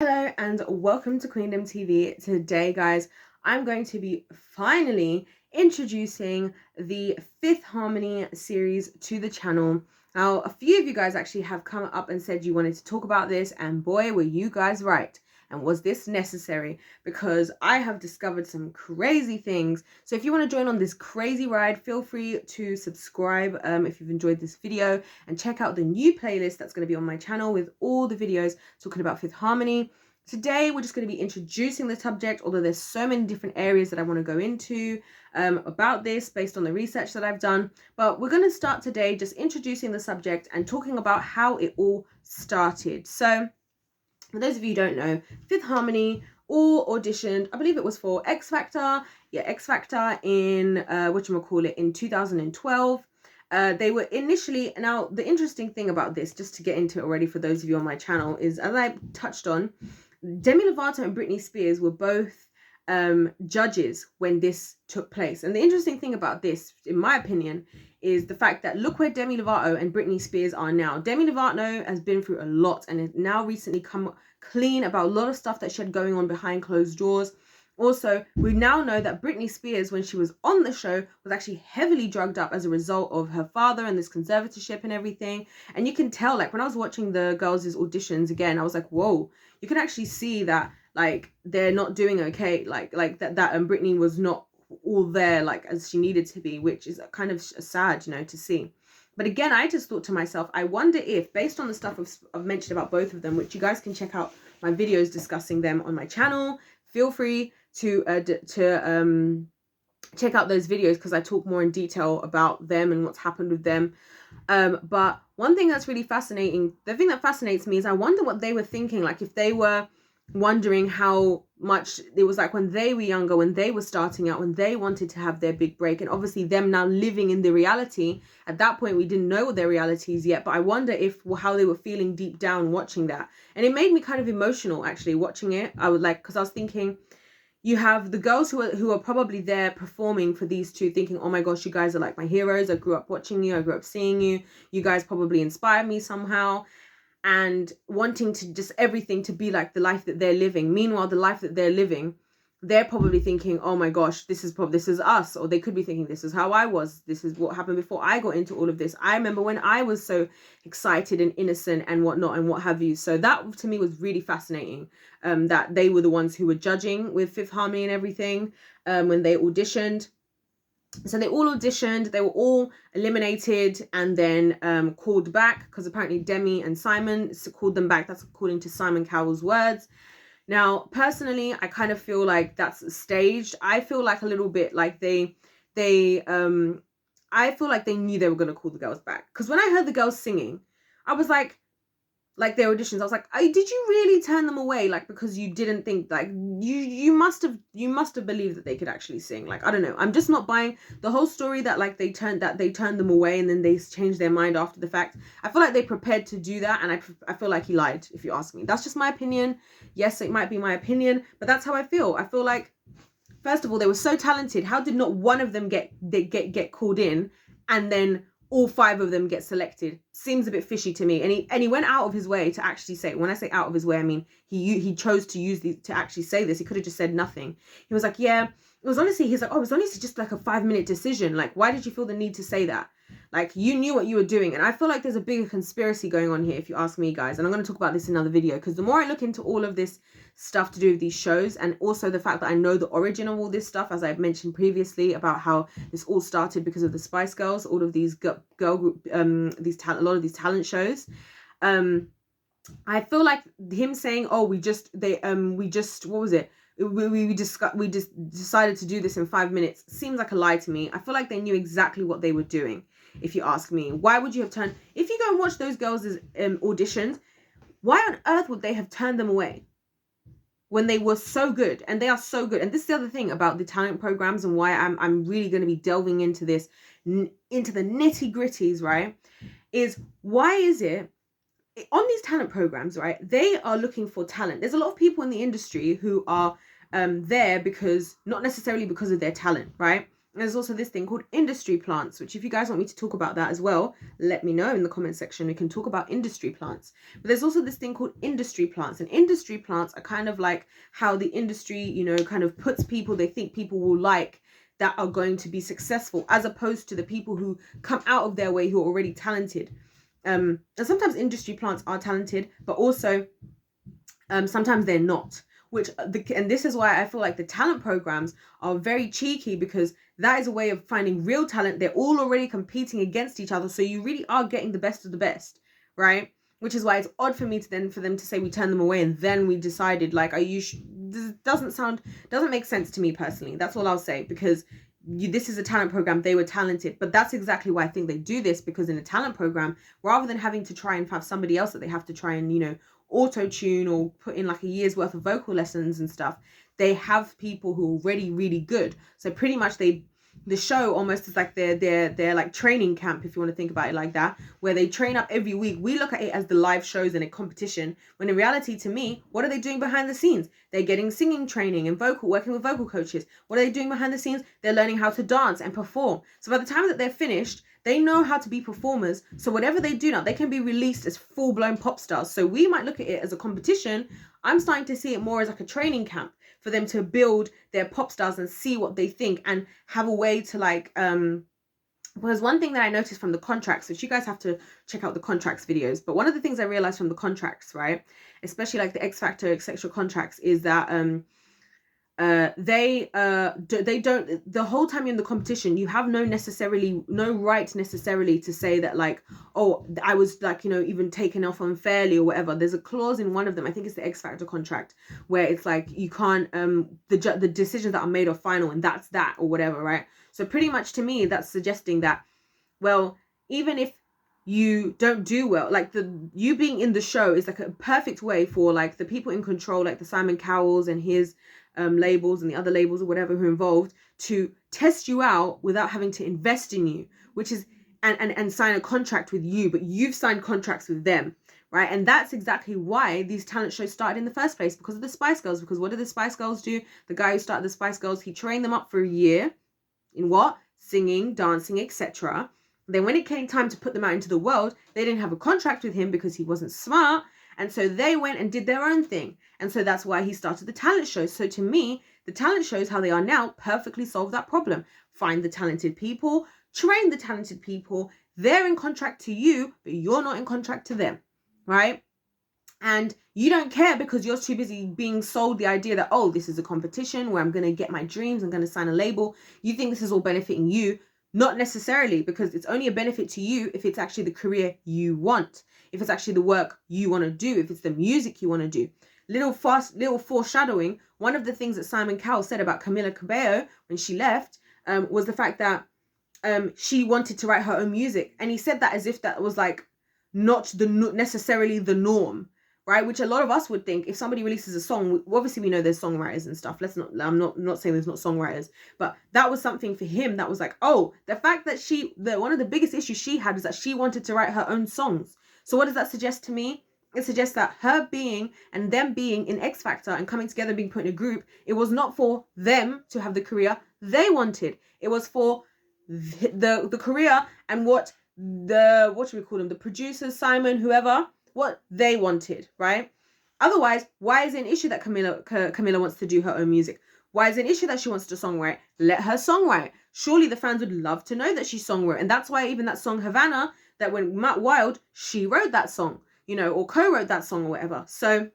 Hello and welcome to Queendom TV. Today, guys, I'm going to be finally introducing the Fifth Harmony series to the channel. Now, a few of you guys actually have come up and said you wanted to talk about this, and boy, were you guys right. And was this necessary? Because I have discovered some crazy things. So if you want to join on this crazy ride, feel free to subscribe if you've enjoyed this video, and check out the new playlist that's going to be on my channel with all the videos talking about Fifth Harmony. Today, we're just going to be introducing the subject, although there's so many different areas that I want to go into about this based on the research that I've done. But we're going to start today just introducing the subject and talking about how it all started. So for those of you who don't know, Fifth Harmony all auditioned, I believe it was for X Factor. Yeah, X Factor in, in 2012. They were initially, now the interesting thing about this, just to get into it already for those of you on my channel, is as I touched on, Demi Lovato and Britney Spears were both judges when this took place. And the interesting thing about this, in my opinion, is the fact that look where Demi Lovato and Britney Spears are now. Demi Lovato has been through a lot and has now recently come clean about a lot of stuff that she had going on behind closed doors. Also, we now know that Britney Spears, when she was on the show, was actually heavily drugged up as a result of her father and this conservatorship and everything. And you can tell, like, when I was watching the girls' auditions again, I was like, whoa, you can actually see that, like, they're not doing okay. Like that Britney was not all there, like, as she needed to be, which is kind of sad, you know, to see. But again, I just thought to myself, I wonder if, based on the stuff I've mentioned about both of them, which you guys can check out my videos discussing them on my channel, feel free to check out those videos because I talk more in detail about them and what's happened with them. But one thing that's really fascinating, the thing that fascinates me, is I wonder what they were thinking, like if they were wondering how much it was like when they were younger, when they were starting out, when they wanted to have their big break, and obviously them now living in the reality. At that point, we didn't know what their reality is yet, but I wonder if how they were feeling deep down watching that. And it made me kind of emotional actually watching it. I would like, because I was thinking, you have the girls who are probably there performing for these two, thinking, oh my gosh, you guys are like my heroes. I grew up watching you. I grew up seeing you. You guys probably inspired me somehow. And wanting to just everything to be like the life that they're living. Meanwhile, the life that they're living, they're probably thinking, oh my gosh, this is us. Or they could be thinking, this is how I was. This is what happened before I got into all of this. I remember when I was so excited and innocent and whatnot and what have you. So that to me was really fascinating, that they were the ones who were judging with Fifth Harmony and everything when they auditioned. So they all auditioned, they were all eliminated and then called back because apparently Demi and Simon called them back. That's according to Simon Cowell's words. Now, personally, I kind of feel like that's staged. I feel like a little bit like I feel like they knew they were going to call the girls back. Because when I heard the girls singing, I was like their auditions, I was like, did you really turn them away? Like, because you didn't think, like, you must have believed that they could actually sing. Like, I don't know. I'm just not buying the whole story that like they turned them away and then they changed their mind after the fact. I feel like they prepared to do that, and I feel like he lied, if you ask me. That's just my opinion. Yes, it might be my opinion, but that's how I feel. I feel like, first of all, they were so talented. How did not one of them get called in, and then all five of them get selected? Seems a bit fishy to me. And he went out of his way to actually say, when I say out of his way, I mean he chose to use to actually say this. He could have just said nothing. He was like, yeah, it was honestly, he's like, oh, it was honestly just like a 5-minute decision. Like, why did you feel the need to say that? Like, you knew what you were doing. And I feel like there's a bigger conspiracy going on here, if you ask me, guys. And I'm going to talk about this in another video, because the more I look into all of this stuff to do with these shows, and also the fact that I know the origin of all this stuff, as I've mentioned previously, about how this all started because of the Spice Girls, all of these girl group, a lot of these talent shows. I feel like him saying, oh, we just what was it? We decided to do this in 5 minutes, seems like a lie to me. I feel like they knew exactly what they were doing, if you ask me. Why would you have turned, if you go and watch those girls' auditions, why on earth would they have turned them away when they were so good? And they are so good. And this is the other thing about the talent programs, and why I'm really going to be delving into this, into the nitty gritties, right? Is why is it on these talent programs, right? They are looking for talent. There's a lot of people in the industry who are there because, not necessarily because of their talent, right? There's also this thing called industry plants, which if you guys want me to talk about that as well, let me know in the comment section. We can talk about industry plants. But there's also this thing called industry plants. And industry plants are kind of like how the industry, you know, kind of puts people they think people will like that are going to be successful, as opposed to the people who come out of their way who are already talented. And sometimes industry plants are talented, but also sometimes they're not. And this is why I feel like the talent programs are very cheeky, because that is a way of finding real talent. They're all already competing against each other, so you really are getting the best of the best, right? Which is why it's odd for me to for them to say we turn them away, and then we decided, like, are you this doesn't make sense to me personally. That's all I'll say, because this is a talent program. They were talented, but that's exactly why I think they do this, because in a talent program, rather than having to try and have somebody else that they have to try and, you know, auto-tune or put in like a year's worth of vocal lessons and stuff, they have people who are already really good. So pretty much the show almost is like their like training camp, if you want to think about it like that, where they train up every week. We look at it as the live shows and a competition, when in reality, to me, what are they doing behind the scenes? They're getting singing training and working with vocal coaches. What are they doing behind the scenes? They're learning how to dance and perform. So by the time that they're finished, they know how to be performers. So whatever they do now, they can be released as full-blown pop stars. So we might look at it as a competition. I'm starting to see it more as like a training camp for them to build their pop stars and see what they think, and have a way to like because one thing that I noticed from the contracts, which you guys have to check out the contracts videos, but one of the things I realized from the contracts, right, especially like the X Factor, etc. contracts, is that they don't, the whole time you're in the competition, you have no right necessarily to say that, like, oh, I was, like, you know, even taken off unfairly or whatever. There's a clause in one of them, I think it's the X Factor contract, where it's like you can't the decisions that are made are final, and that's that, or whatever, right? So pretty much to me, that's suggesting that, well, even if you don't do well, like you being in the show is like a perfect way for like the people in control, like the Simon Cowells and his labels and the other labels or whatever who are involved, to test you out without having to invest in you, which is and sign a contract with you, but you've signed contracts with them, right? And that's exactly why these talent shows started in the first place, because of the Spice Girls. Because what did the Spice Girls do? The guy who started the Spice Girls, he trained them up for a year in what? Singing, dancing, etc. Then when it came time to put them out into the world, they didn't have a contract with him because he wasn't smart. And so they went and did their own thing. And so that's why he started the talent shows. So to me, the talent shows, how they are now, perfectly solve that problem. Find the talented people, train the talented people. They're in contract to you, but you're not in contract to them, right? And you don't care because you're too busy being sold the idea that, oh, this is a competition where I'm going to get my dreams, I'm going to sign a label. You think this is all benefiting you. Not necessarily, because it's only a benefit to you if it's actually the career you want, if it's actually the work you want to do, if it's the music you want to do. Little foreshadowing, one of the things that Simon Cowell said about Camila Cabello when she left was the fact that she wanted to write her own music. And he said that as if that was like not necessarily the norm, right? Which a lot of us would think, if somebody releases a song, obviously we know there's songwriters and stuff. I'm not saying there's not songwriters, but that was something for him that was like, oh, the fact that one of the biggest issues she had was that she wanted to write her own songs. So what does that suggest to me? It suggests that her being and them being in X Factor and coming together, being put in a group, it was not for them to have the career they wanted. It was for the career and what should we call them? The producers, Simon, whoever, what they wanted, right? Otherwise, why is it an issue that Camila wants to do her own music? Why is it an issue that she wants to songwrite? Let her songwrite. Surely the fans would love to know that she songwrote. And that's why even that song Havana, that went Matt Wild, she wrote that song, you know, or co-wrote that song or whatever. So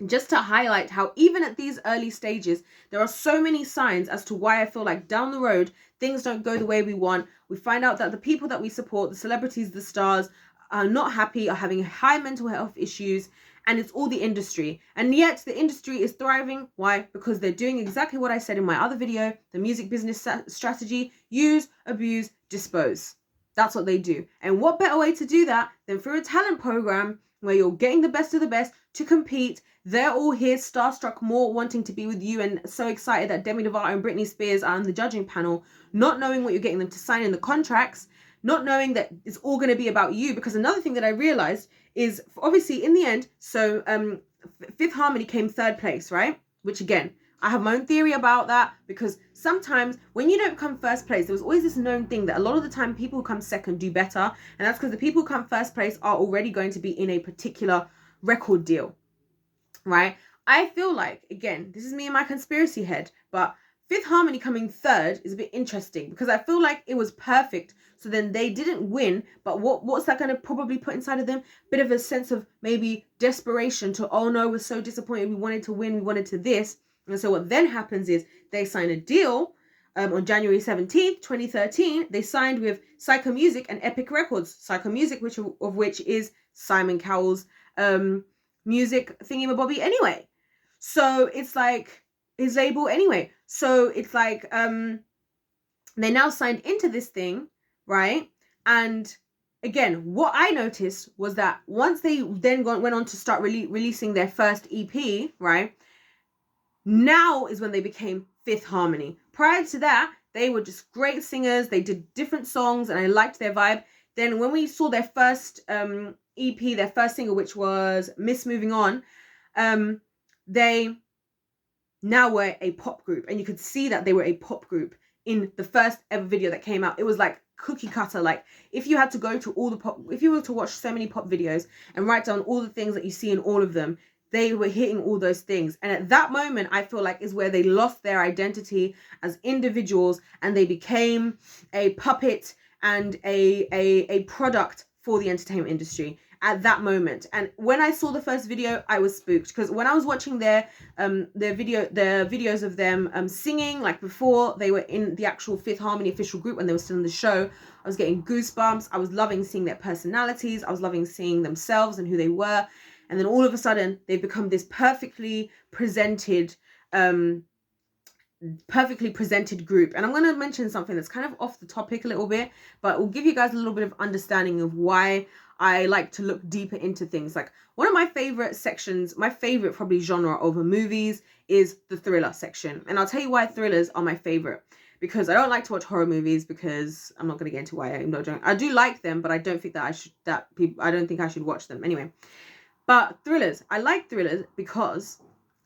just to highlight how even at these early stages, there are so many signs as to why I feel like down the road, things don't go the way we want. We find out that the people that we support, the celebrities, the stars, are not happy, are having high mental health issues, and it's all the industry. And yet the industry is thriving. Why? Because they're doing exactly what I said in my other video, the music business strategy: use, abuse, dispose. That's what they do. And what better way to do that than through a talent program where you're getting the best of the best to compete. They're all here starstruck, more wanting to be with you, and so excited that Demi Lovato and Britney Spears are on the judging panel, not knowing what you're getting them to sign in the contracts, not knowing that it's all going to be about you. Because another thing that I realized is, obviously in the end, so Fifth Harmony came third place, right? Which again, I have my own theory about that, because sometimes when you don't come first place, there was always this known thing that a lot of the time people who come second do better. And that's because the people who come first place are already going to be in a particular record deal, right? I feel like, again, this is me and my conspiracy head, but Fifth Harmony coming third is a bit interesting because I feel like it was perfect. So then they didn't win, but what's that going to probably put inside of them? Bit of a sense of maybe desperation to, oh no, we're so disappointed. We wanted to win. We wanted to this. And so what then happens is they sign a deal on January 17th, 2013. They signed with Psycho Music and Epic Records. Psycho Music, which is Simon Cowell's music thingy-mabobby anyway. So it's like his label anyway. So it's like they now signed into this thing, right? And again, what I noticed was that once they then went on to start releasing their first EP, right? Now is when they became Fifth Harmony. Prior to that, they were just great singers. They did different songs and I liked their vibe. Then when we saw their first EP, their first single, which was Miss Moving On, they now were a pop group. And you could see that they were a pop group in the first ever video that came out. It was like cookie cutter. Like if you had to go to all the pop, if you were to watch so many pop videos and write down all the things that you see in all of them, they were hitting all those things. And at that moment, I feel like is where they lost their identity as individuals and they became a puppet and a product for the entertainment industry at that moment. And when I saw the first video, I was spooked because when I was watching their videos of them singing, like before they were in the actual Fifth Harmony official group when they were still in the show, I was getting goosebumps. I was loving seeing their personalities. I was loving seeing themselves and who they were. And then all of a sudden, they've become this perfectly presented group. And I'm going to mention something that's kind of off the topic a little bit, but it will give you guys a little bit of understanding of why I like to look deeper into things. Like one of my favorite sections, my favorite probably genre over movies is the thriller section. And I'll tell you why thrillers are my favorite. Because I don't like to watch horror movies because I'm not going to get into why I do like them, but I don't think that I don't think I should watch them anyway. But thrillers, I like thrillers because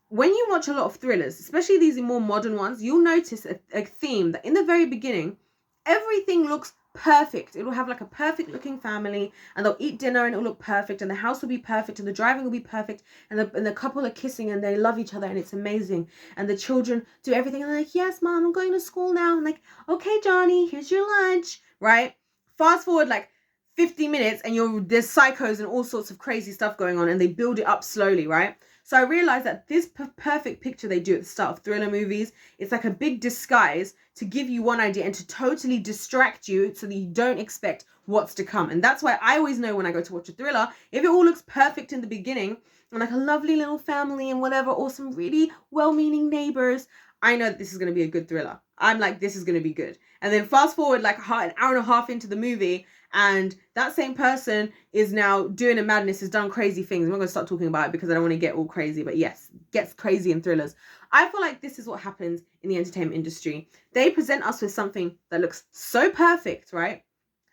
when you watch a lot of thrillers, especially these more modern ones, you'll notice a theme that in the very beginning, everything looks perfect. It will have like a perfect looking family and they'll eat dinner and it'll look perfect and the house will be perfect and the driving will be perfect and the couple are kissing and they love each other and it's amazing. And the children do everything and they're like, yes, mom, I'm going to school now. I'm like, okay, Johnny, here's your lunch, right? Fast forward like 50 minutes and there's psychos and all sorts of crazy stuff going on and they build it up slowly, right? So I realized that this perfect picture they do at the start of thriller movies, it's like a big disguise to give you one idea and to totally distract you so that you don't expect what's to come. And that's why I always know when I go to watch a thriller, if it all looks perfect in the beginning and like a lovely little family and whatever, or some really well-meaning neighbors, I know that this is going to be a good thriller. I'm like, this is going to be good. And then fast forward like an hour and a half into the movie and that same person is now doing a madness, has done crazy things. I'm not going to start talking about it because I don't want to get all crazy, but yes, gets crazy in thrillers. I feel like this is what happens in the entertainment industry. They present us with something that looks so perfect, right?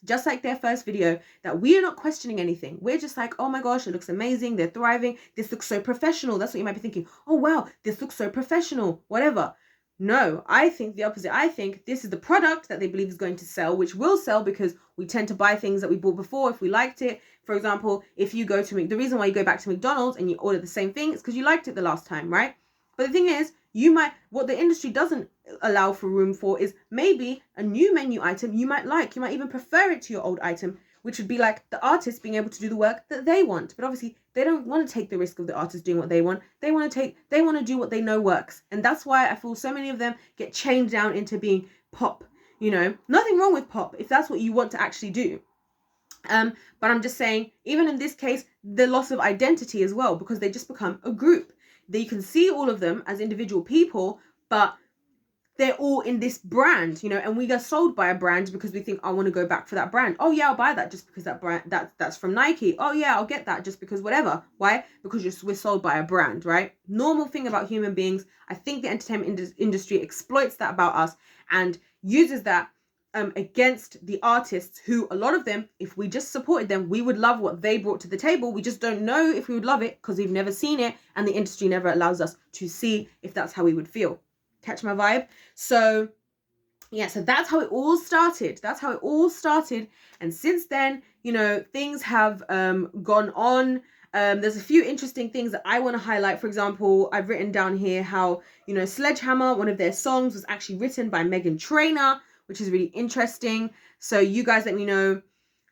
Just like their first video, that we are not questioning anything. We're just like, oh my gosh, it looks amazing. They're thriving. This looks so professional. That's what you might be thinking. Oh wow, this looks so professional, whatever. No, I think the opposite. I think this is the product that they believe is going to sell, which will sell because we tend to buy things that we bought before if we liked it. For example, if you go to the reason why you go back to McDonald's and you order the same thing is because you liked it the last time, right? But the thing is, what the industry doesn't allow for room for is maybe a new menu item you might like. You might even prefer it to your old item, which would be like the artist being able to do the work that they want. But obviously they don't want to take the risk of the artist doing what they want. They want to do what they know works. And that's why I feel so many of them get chained down into being pop. You know, nothing wrong with pop if that's what you want to actually do. But I'm just saying, even in this case, the loss of identity as well, because they just become a group. That you can see all of them as individual people, but they're all in this brand, you know, and we get sold by a brand because we think, I want to go back for that brand. Oh yeah, I'll buy that just because that brand that's from Nike. Oh yeah, I'll get that just because whatever. Why? Because we're sold by a brand, right? Normal thing about human beings. I think the entertainment industry exploits that about us and uses that against the artists who, a lot of them, if we just supported them, we would love what they brought to the table. We just don't know if we would love it because we've never seen it, and the industry never allows us to see if that's how we would feel. Catch my vibe? So yeah, so that's how it all started. That's how it all started. And since then, you know, things have gone on. There's a few interesting things that I want to highlight. For example, I've written down here how, you know, Sledgehammer, one of their songs, was actually written by Meghan Trainor, which is really interesting. So you guys let me know,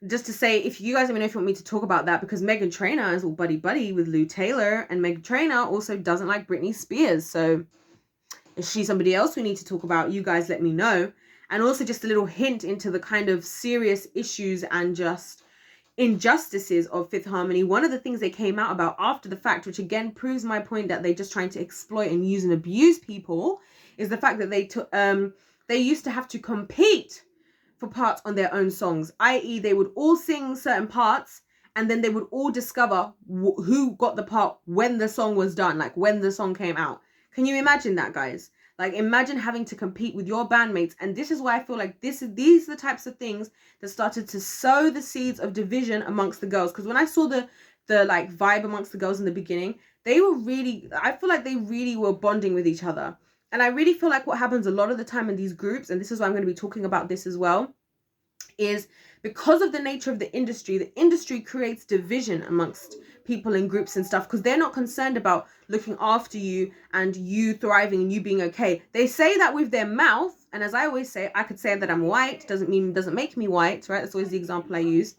just to say, if you guys let me know if you want me to talk about that, because Meghan Trainor is all buddy with Lou Taylor, and Meghan Trainor also doesn't like Britney Spears. So is she somebody else we need to talk about? You guys let me know. And also just a little hint into the kind of serious issues and just injustices of Fifth Harmony. One of the things they came out about after the fact, which again proves my point that they're just trying to exploit and use and abuse people, is the fact that they used to have to compete for parts on their own songs, i.e. they would all sing certain parts and then they would all discover who got the part when the song was done, like when the song came out. Can you imagine that, guys? Like, imagine having to compete with your bandmates. And this is why I feel like these are the types of things that started to sow the seeds of division amongst the girls. Because when I saw the like vibe amongst the girls in the beginning, they were really, I feel like they really were bonding with each other. And I really feel like what happens a lot of the time in these groups, and this is why I'm going to be talking about this as well, is because of the nature of the industry creates division amongst people in groups and stuff, because they're not concerned about looking after you and you thriving and you being okay. They say that with their mouth, and as I always say, I could say that I'm white, doesn't make me white, right? That's always the example I use.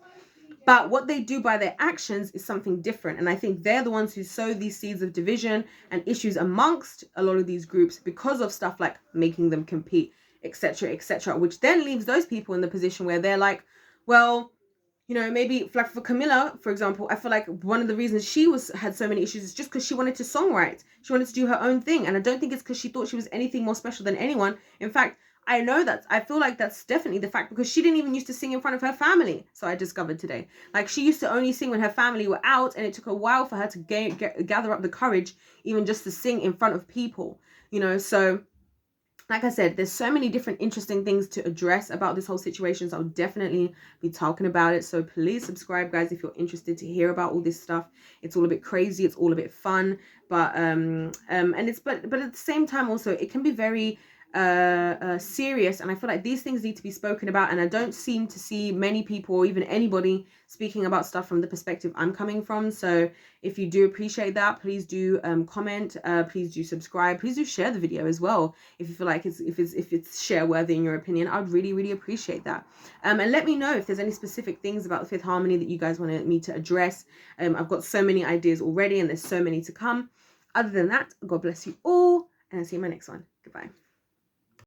But what they do by their actions is something different. And I think they're the ones who sow these seeds of division and issues amongst a lot of these groups because of stuff like making them compete, etc., which then leaves those people in the position where they're like, well, you know, maybe like for Camilla, for example, I feel like one of the reasons she had so many issues is just because she wanted to songwrite. She wanted to do her own thing. And I don't think it's because she thought she was anything more special than anyone. In fact, I feel like that's definitely the fact, because she didn't even used to sing in front of her family. So I discovered today, like, she used to only sing when her family were out, and it took a while for her to gather up the courage even just to sing in front of people, you know. So like I said, there's so many different interesting things to address about this whole situation. So I'll definitely be talking about it. So please subscribe, guys, if you're interested to hear about all this stuff. It's all a bit crazy. It's all a bit fun. But and it's but at the same time also it can be very serious, and I feel like these things need to be spoken about, and I don't seem to see many people or even anybody speaking about stuff from the perspective I'm coming from. So if you do appreciate that, please do comment, please do subscribe, please do share the video as well if you feel like it's share worthy in your opinion. I'd really appreciate that. And let me know if there's any specific things about the Fifth Harmony that you guys wanted me to address. I've got so many ideas already, and there's so many to come. Other than that, God bless you all, and I'll see you in my next one. Goodbye.